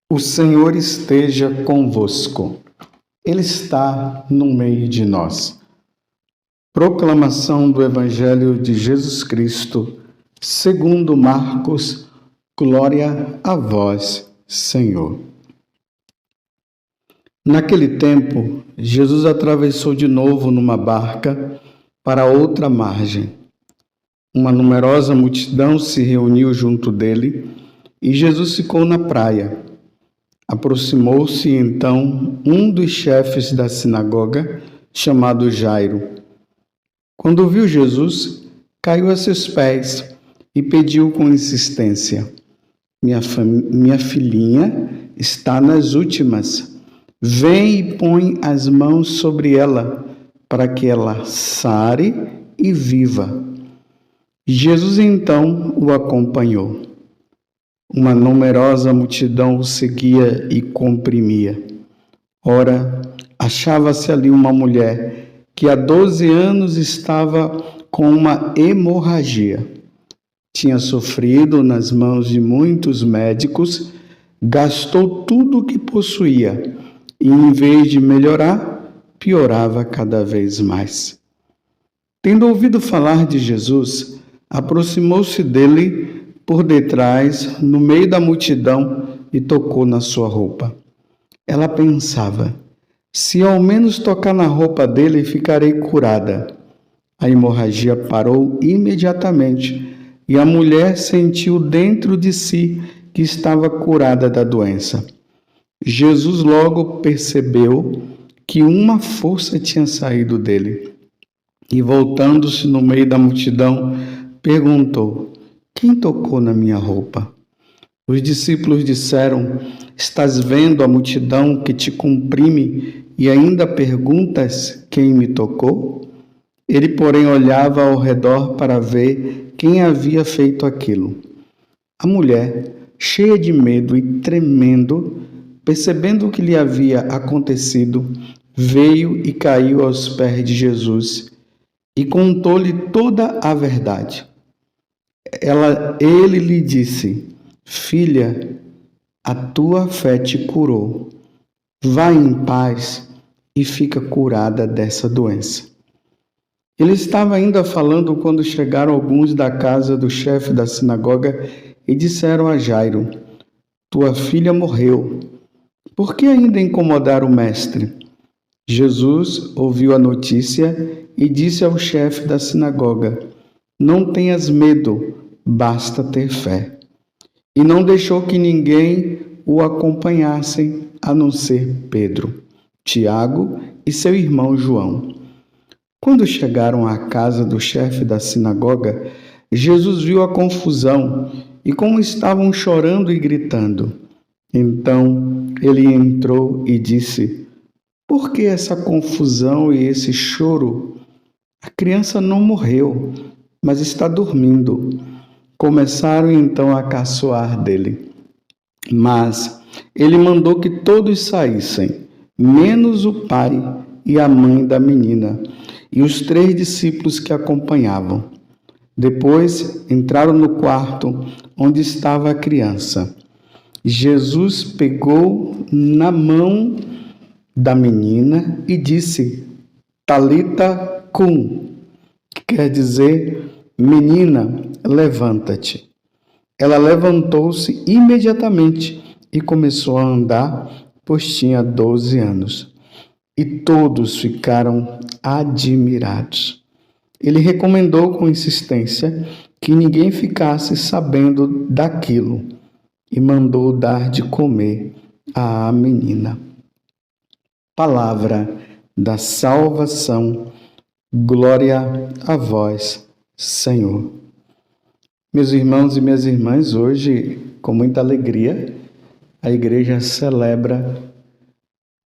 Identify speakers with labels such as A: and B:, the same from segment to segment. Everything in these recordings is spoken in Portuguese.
A: O Senhor esteja convosco. Ele está no meio de nós. Proclamação do Evangelho de Jesus Cristo, segundo Marcos. Glória a vós, Senhor. Naquele tempo, Jesus atravessou de novo numa barca para outra margem. Uma numerosa multidão se reuniu junto dele e Jesus ficou na praia. Aproximou-se então um dos chefes da sinagoga, chamado Jairo. Quando viu Jesus, caiu a seus pés e pediu com insistência: Minha filhinha está nas últimas. Vem e põe as mãos sobre ela, para que ela sare e viva. Jesus então o acompanhou. Uma numerosa multidão o seguia e comprimia. Ora, achava-se ali uma mulher que há 12 anos estava com uma hemorragia. Tinha sofrido nas mãos de muitos médicos, gastou tudo o que possuía e, em vez de melhorar, piorava cada vez mais. Tendo ouvido falar de Jesus, aproximou-se dele por detrás, no meio da multidão, e tocou na sua roupa. Ela pensava: se ao menos tocar na roupa dele, ficarei curada. A hemorragia parou imediatamente e a mulher sentiu dentro de si que estava curada da doença. Jesus logo percebeu que uma força tinha saído dele e, voltando-se no meio da multidão, perguntou: quem tocou na minha roupa? Os discípulos disseram: estás vendo a multidão que te comprime e ainda perguntas quem me tocou? Ele, porém, olhava ao redor para ver quem havia feito aquilo. A mulher, cheia de medo e tremendo, percebendo o que lhe havia acontecido, veio e caiu aos pés de Jesus e contou-lhe toda a verdade. Ele lhe disse: filha, a tua fé te curou. Vá em paz e fica curada dessa doença. Ele estava ainda falando quando chegaram alguns da casa do chefe da sinagoga e disseram a Jairo: tua filha morreu. Por que ainda incomodar o mestre? Jesus ouviu a notícia e disse ao chefe da sinagoga: não tenhas medo, basta ter fé. E não deixou que ninguém o acompanhasse, a não ser Pedro, Tiago e seu irmão João. Quando chegaram à casa do chefe da sinagoga, Jesus viu a confusão e como estavam chorando e gritando. Então ele entrou e disse: por que essa confusão e esse choro? A criança não morreu, mas está dormindo. Começaram então a caçoar dele. Mas ele mandou que todos saíssem, menos o pai e a mãe da menina, e os 3 discípulos que acompanhavam. Depois entraram no quarto onde estava a criança. Jesus pegou na mão da menina e disse: Talita cum, que quer dizer: menina, levanta-te. Ela levantou-se imediatamente e começou a andar, pois tinha 12 anos. E todos ficaram admirados. Ele recomendou com insistência que ninguém ficasse sabendo daquilo e mandou dar de comer à menina. Palavra da salvação. Glória a vós, Senhor. Meus irmãos e minhas irmãs, hoje, com muita alegria, a igreja celebra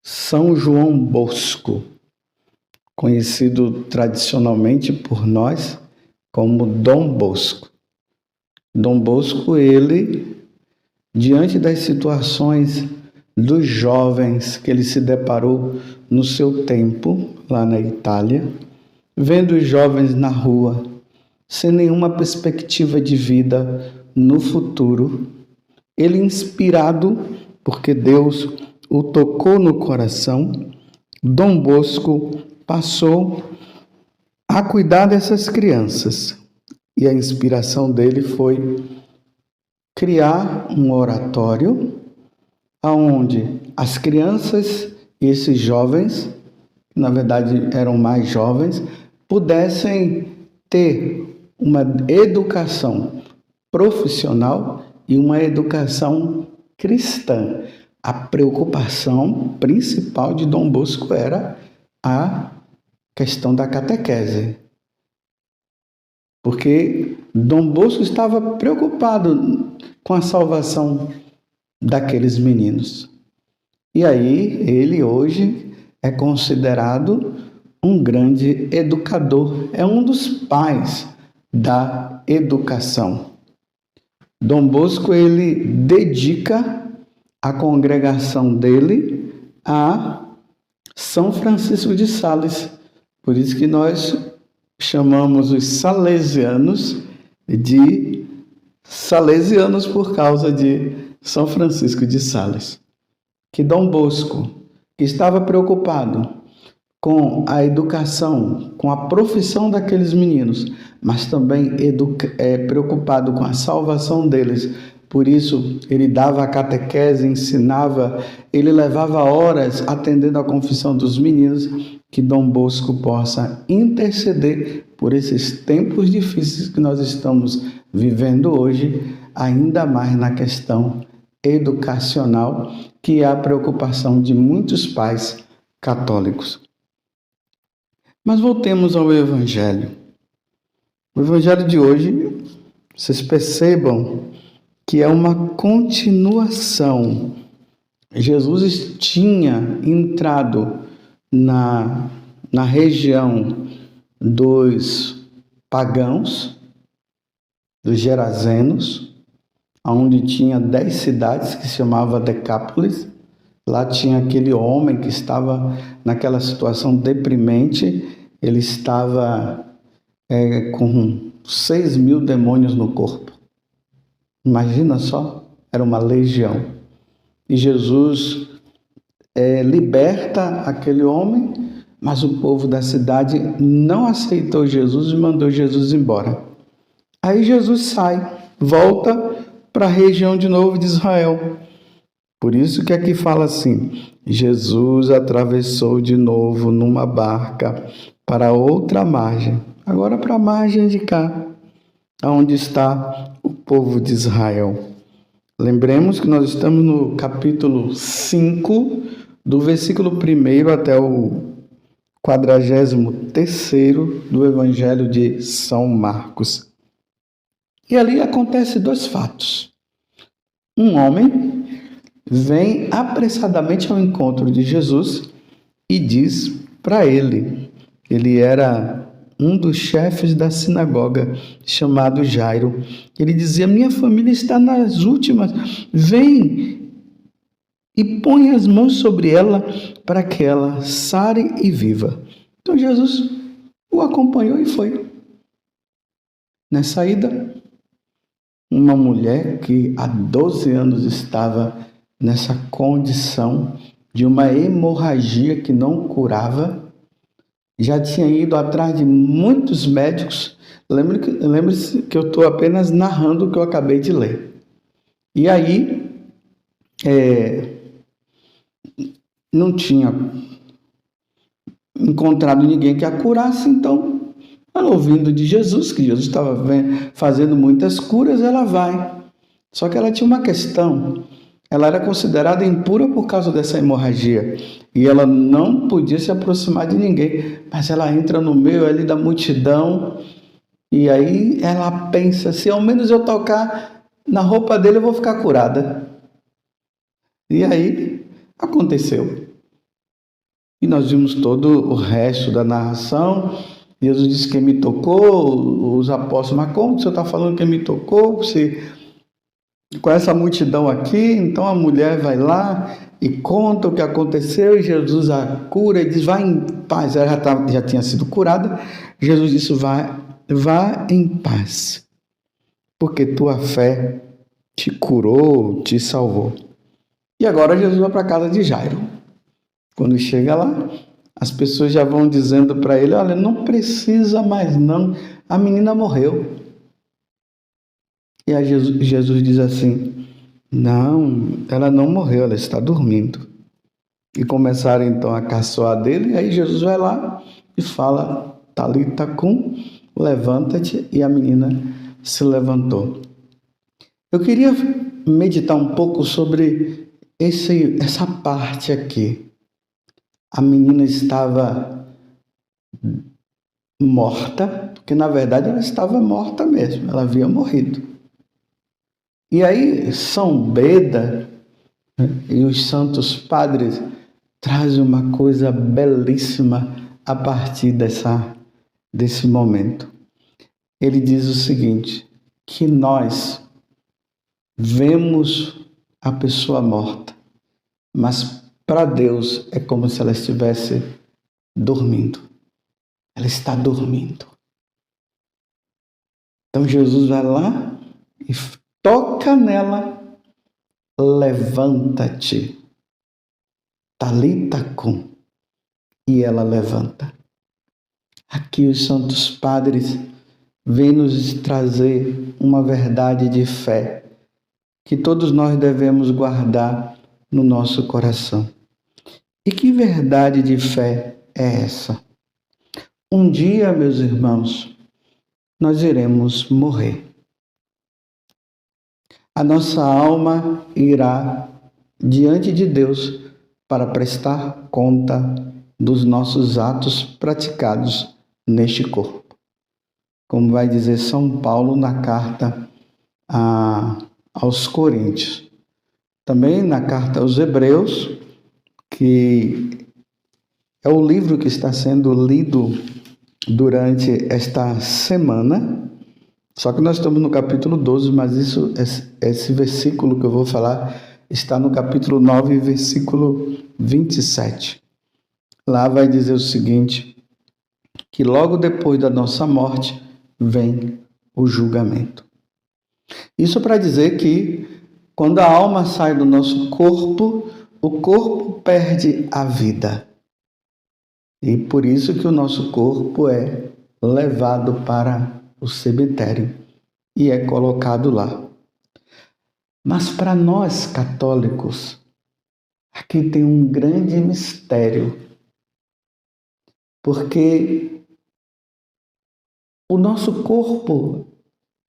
A: São João Bosco, conhecido tradicionalmente por nós como Dom Bosco. Dom Bosco, ele, diante das situações dos jovens que ele se deparou no seu tempo, lá na Itália, vendo os jovens na rua, sem nenhuma perspectiva de vida no futuro, ele, inspirado porque Deus o tocou no coração, Dom Bosco passou a cuidar dessas crianças. E a inspiração dele foi criar um oratório onde as crianças e esses jovens, na verdade eram mais jovens, pudessem ter uma educação profissional e uma educação cristã. A preocupação principal de Dom Bosco era a questão da catequese, porque Dom Bosco estava preocupado com a salvação daqueles meninos. E aí ele hoje é considerado um grande educador, é um dos pais da educação. Dom Bosco, ele dedica a congregação dele a São Francisco de Sales. Por isso que nós chamamos os salesianos de salesianos por causa de São Francisco de Sales. Que Dom Bosco, que estava preocupado com a educação, com a profissão daqueles meninos, mas também preocupado com a salvação deles. Por isso, ele dava a catequese, ensinava, ele levava horas atendendo a confissão dos meninos. Que Dom Bosco possa interceder por esses tempos difíceis que nós estamos vivendo hoje, ainda mais na questão educacional, que é a preocupação de muitos pais católicos. Mas voltemos ao Evangelho. O Evangelho de hoje, vocês percebam que é uma continuação. Jesus tinha entrado na região dos pagãos, dos Gerazenos, onde tinha 10 cidades que se chamava Decápolis. Lá tinha aquele homem que estava naquela situação deprimente, ele estava com 6.000 demônios no corpo. Imagina só, era uma legião. E Jesus liberta aquele homem, mas o povo da cidade não aceitou Jesus e mandou Jesus embora. Aí Jesus sai, volta para a região de novo de Israel. Por isso que aqui fala assim: Jesus atravessou de novo numa barca para outra margem, agora para a margem de cá, onde está o povo de Israel. Lembremos que nós estamos no capítulo 5, do versículo 1 até o 43º do Evangelho de São Marcos. E ali acontece 2 fatos. Um homem vem apressadamente ao encontro de Jesus e diz para ele era um dos chefes da sinagoga, chamado Jairo. Ele dizia: minha família está nas últimas, vem e põe as mãos sobre ela para que ela sare e viva. Então Jesus o acompanhou e foi. Na saída, uma mulher que há 12 anos estava nessa condição de uma hemorragia que não curava, já tinha ido atrás de muitos médicos. Lembre-se que eu estou apenas narrando o que eu acabei de ler. E aí, não tinha encontrado ninguém que a curasse, então, ela ouvindo de Jesus, que Jesus estava fazendo muitas curas, ela vai. Só que ela tinha uma questão: ela era considerada impura por causa dessa hemorragia e ela não podia se aproximar de ninguém, mas ela entra no meio ali da multidão e aí ela pensa: se ao menos eu tocar na roupa dele eu vou ficar curada. E aí aconteceu. E nós vimos todo o resto da narração. Jesus disse: quem me tocou, os apóstolos: mas como o senhor está falando quem me tocou? Com essa multidão aqui. Então a mulher vai lá e conta o que aconteceu, e Jesus a cura e diz: vá em paz. Ela já tinha sido curada. Jesus disse: vá em paz, porque tua fé te curou, te salvou. E agora Jesus vai para a casa de Jairo. Quando chega lá, as pessoas já vão dizendo para ele: olha, não precisa mais não, a menina morreu. E aí Jesus diz assim: não, ela não morreu, ela está dormindo. E começaram então a caçoar dele, e aí Jesus vai lá e fala: Talita cum, levanta-te, e a menina se levantou. Eu queria meditar um pouco sobre essa parte aqui. A menina estava morta, porque na verdade ela estava morta mesmo, ela havia morrido. E aí São Beda, né, e os santos padres trazem uma coisa belíssima a partir desse momento. Ele diz o seguinte, que nós vemos a pessoa morta, mas para Deus é como se ela estivesse dormindo. Ela está dormindo. Então Jesus vai lá e toca nela, levanta-te, Talita cum, e ela levanta. Aqui os santos padres vêm nos trazer uma verdade de fé que todos nós devemos guardar no nosso coração. E que verdade de fé é essa? Um dia, meus irmãos, nós iremos morrer. A nossa alma irá diante de Deus para prestar conta dos nossos atos praticados neste corpo. Como vai dizer São Paulo na carta aos Coríntios. Também na carta aos Hebreus, que é o livro que está sendo lido durante esta semana. Só que nós estamos no capítulo 12, mas esse versículo que eu vou falar está no capítulo 9, versículo 27. Lá vai dizer o seguinte, que logo depois da nossa morte vem o julgamento. Isso para dizer que quando a alma sai do nosso corpo, o corpo perde a vida. E por isso que o nosso corpo é levado para o cemitério e é colocado lá. Mas para nós católicos, aqui tem um grande mistério, porque o nosso corpo,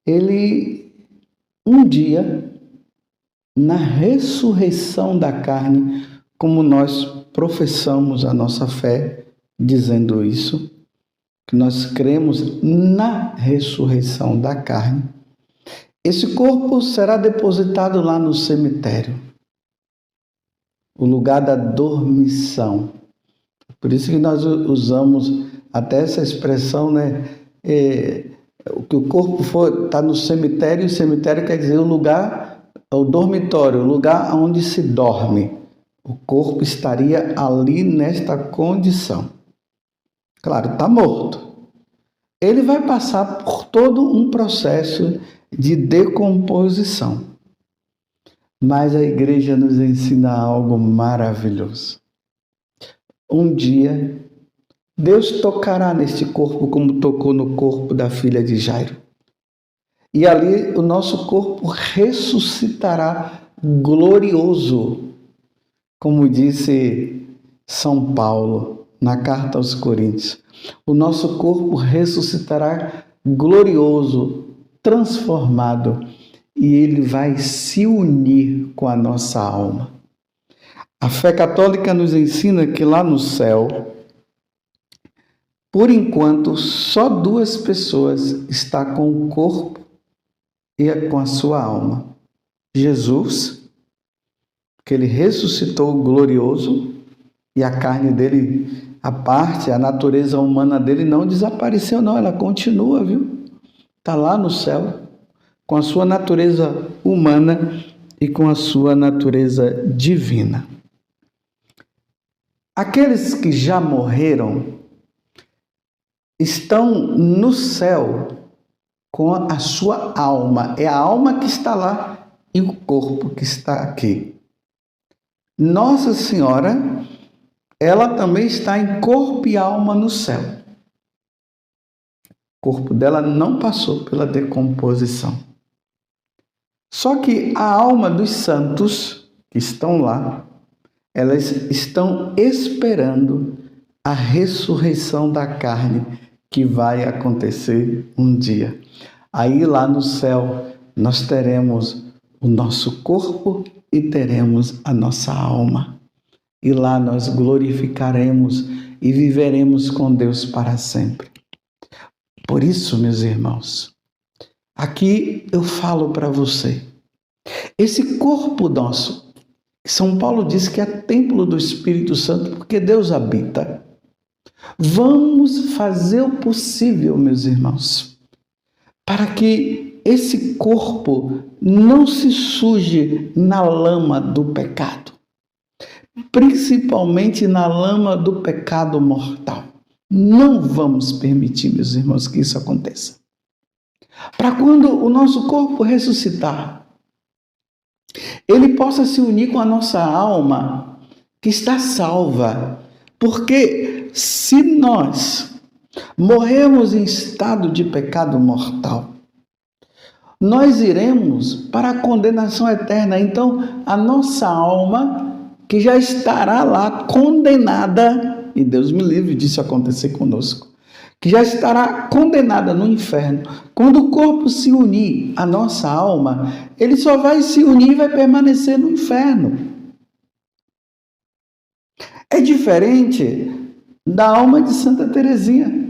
A: ele um dia, na ressurreição da carne, como nós professamos a nossa fé, dizendo isso, que nós cremos na ressurreição da carne, esse corpo será depositado lá no cemitério, o lugar da dormição. Por isso que nós usamos até essa expressão, né? Que o corpo está no cemitério, e o cemitério quer dizer o lugar, o dormitório, o lugar onde se dorme. O corpo estaria ali nesta condição. Claro, está morto. Ele vai passar por todo um processo de decomposição. Mas a igreja nos ensina algo maravilhoso. Um dia, Deus tocará neste corpo como tocou no corpo da filha de Jairo. E ali o nosso corpo ressuscitará glorioso, como disse São Paulo na carta aos Coríntios. O nosso corpo ressuscitará glorioso, transformado, e ele vai se unir com a nossa alma. A fé católica nos ensina que lá no céu, por enquanto, só duas pessoas estão com o corpo e com a sua alma. Jesus, que ele ressuscitou glorioso, e a carne dele, a parte, a natureza humana dele não desapareceu, não, ela continua, viu? Está lá no céu, com a sua natureza humana e com a sua natureza divina. Aqueles que já morreram estão no céu com a sua alma. É a alma que está lá e o corpo que está aqui. Nossa Senhora, ela também está em corpo e alma no céu. O corpo dela não passou pela decomposição. Só que a alma dos santos que estão lá, elas estão esperando a ressurreição da carne que vai acontecer um dia. Aí lá no céu nós teremos o nosso corpo e teremos a nossa alma. E lá nós glorificaremos e viveremos com Deus para sempre. Por isso, meus irmãos, aqui eu falo para você, esse corpo nosso, São Paulo diz que é templo do Espírito Santo, porque Deus habita. Vamos fazer o possível, meus irmãos, para que esse corpo não se suje na lama do pecado, principalmente na lama do pecado mortal. Não vamos permitir, meus irmãos, que isso aconteça. Para quando o nosso corpo ressuscitar, ele possa se unir com a nossa alma, que está salva. Porque se nós morremos em estado de pecado mortal, nós iremos para a condenação eterna. Então, a nossa alma, que já estará lá condenada, e Deus me livre disso acontecer conosco, que já estará condenada no inferno. Quando o corpo se unir à nossa alma, ele só vai se unir e vai permanecer no inferno. É diferente da alma de Santa Teresinha.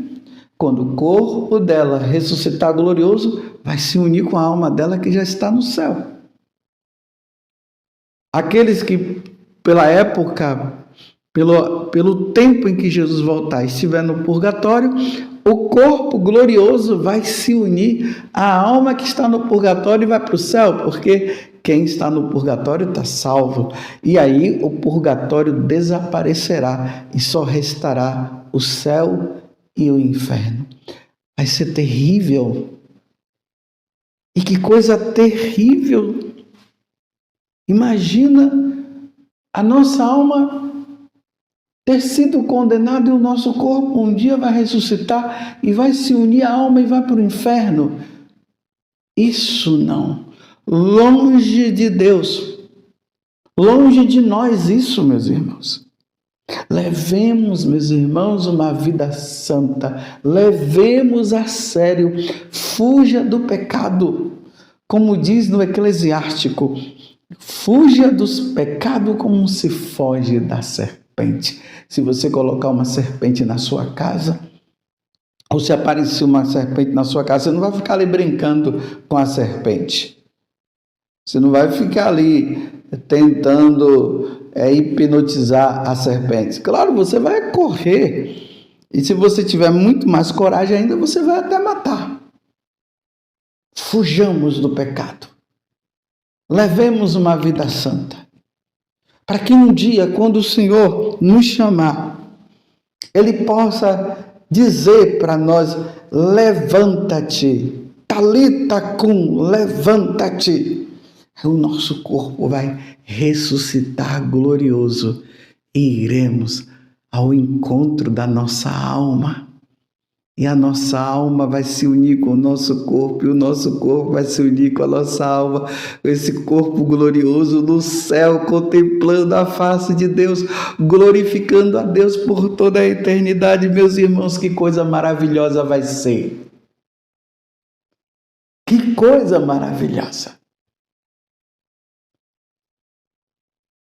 A: Quando o corpo dela ressuscitar glorioso, vai se unir com a alma dela que já está no céu. Aqueles que, pela época, pelo tempo em que Jesus voltar, estiver no purgatório, o corpo glorioso vai se unir à alma que está no purgatório e vai para o céu, porque quem está no purgatório está salvo. E aí o purgatório desaparecerá e só restará o céu e o inferno. Vai ser terrível. E que coisa terrível! Imagina a nossa alma ter sido condenado e o nosso corpo um dia vai ressuscitar e vai se unir à alma e vai para o inferno. Isso não. Longe de Deus. Longe de nós isso, meus irmãos. Levemos, meus irmãos, uma vida santa. Levemos a sério. Fuja do pecado. Como diz no Eclesiástico, fuja dos pecados como se foge da serpente. Se você colocar uma serpente na sua casa, ou se aparecer uma serpente na sua casa, você não vai ficar ali brincando com a serpente. Você não vai ficar ali tentando hipnotizar a serpente. Claro, você vai correr. E se você tiver muito mais coragem ainda, você vai até matar. Fujamos do pecado. Levemos uma vida santa. Para que um dia, quando o Senhor nos chamar, Ele possa dizer para nós, levanta-te, talita cum, levanta-te. O nosso corpo vai ressuscitar glorioso e iremos ao encontro da nossa alma. E a nossa alma vai se unir com o nosso corpo, e o nosso corpo vai se unir com a nossa alma, com esse corpo glorioso no céu, contemplando a face de Deus, glorificando a Deus por toda a eternidade. Meus irmãos, que coisa maravilhosa vai ser! Que coisa maravilhosa!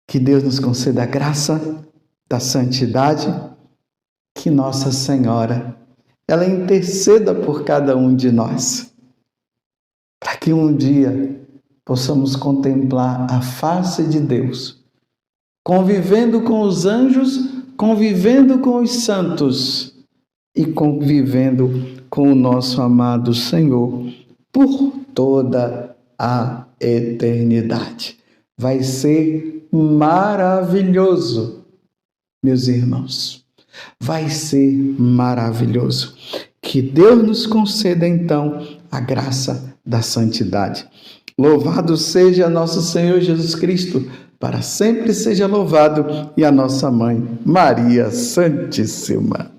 A: Que Deus nos conceda a graça da santidade, que Nossa Senhora ela interceda por cada um de nós, para que um dia possamos contemplar a face de Deus, convivendo com os anjos, convivendo com os santos e convivendo com o nosso amado Senhor por toda a eternidade. Vai ser maravilhoso, meus irmãos. Vai ser maravilhoso. Que Deus nos conceda então a graça da santidade. Louvado seja nosso Senhor Jesus Cristo, para sempre seja louvado, e a nossa mãe, Maria Santíssima.